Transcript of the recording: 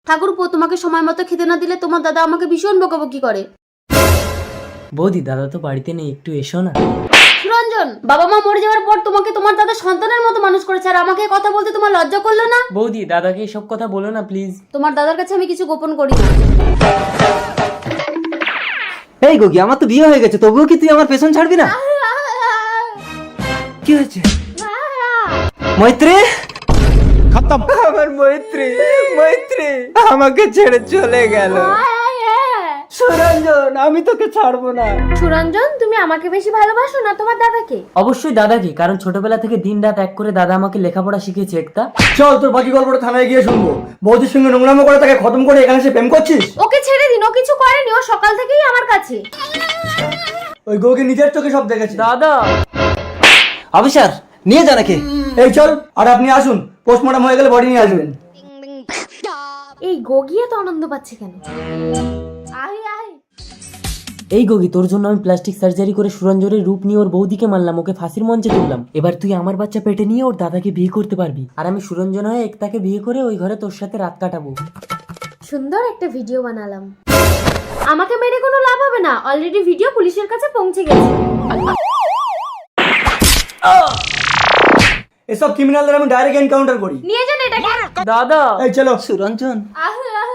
ঠাকুরপো, তোমাকে সময় মতো খেতে না দিলে তোমার দাদা আমাকে ভীষণ বকাবকি করে। বৌদি, দাদা তো বাড়িতে নেই, একটু এসো না। সুরঞ্জন, বাবা মা মরে যাওয়ার পর তোমাকে তোমার দাদা সন্তানের মতো মানুষ করেছে, আর আমাকে এই কথা বলতে তোমার লজ্জা করলো না? বৌদি, দাদাকে এসব কথা বলো না প্লিজ। তোমার দাদার কাছে আমি কিছু গোপন করি না। এই গোগি, আমার তো বিয়ে হয়ে গেছে, তবুও কি তুই আমার পেছন ছাড়বি না? কি হয়েছে? মৈত্রী, খতম। আমার মৈত্রী, মৈত্রী আমাকে ছেড়ে চলে গেল। সুরঞ্জন, আমি তোকে ছাড়বো না। সুরঞ্জন, তুমি আমাকে বেশি ভালোবাসো না তোমার দাদাকে? অবশ্যই দাদাকে, কারণ ছোটবেলা থেকে দিন রাত এক করে দাদা আমাকে লেখাপড়া শিখিয়েছে। একটা চল, তোর বাকি গল্পটা থানায় গিয়ে শুনবো। বৌদির সঙ্গে নোংরামো করে তাকে খতম করে এখানে এসে প্রেম করছিস? ওকে ছেড়ে দিন, ও কিছু করেনি, ও সকাল থেকেই আমার কাছে। ওই গৌকে নিজের চোখে সব দেখেছে। দাদা, অফিসার, নিয়ে যা নাকি। এই চল, আর আপনি আসুন, পোস্টমর্টম হয়ে গেলে বডি নিয়ে আসবেন। এই গগিয়া তো আনন্দ পাচ্ছে কেন? আয় আয়। এই গগি, তোর জন্য আমি প্লাস্টিক সার্জারি করে সুরঞ্জনের রূপ নিয়ে ওর বৌদিকে মারলাম, ওকে ফাঁসির মঞ্চে তুললাম। এবার তুই আমার বাচ্চা পেটে নিয়ে ওর দাদাকে বিয়ে করতে পারবি, আর আমি সুরঞ্জন হয়ে একতাকে বিয়ে করে ওই ঘরে তোর সাথে রাত কাটাবো। সুন্দর একটা ভিডিও বানালাম। আমাকে মেরে কোনো লাভ হবে না, অলরেডি ভিডিও পুলিশের কাছে পৌঁছে গেছে। এসব ক্রিমিনালদের আমি ডাইরেক্ট এনকাউন্টার করি। নিয়ে যান এটাকে। দাদা, এই চলো। সুরঞ্জন, আহ আহ।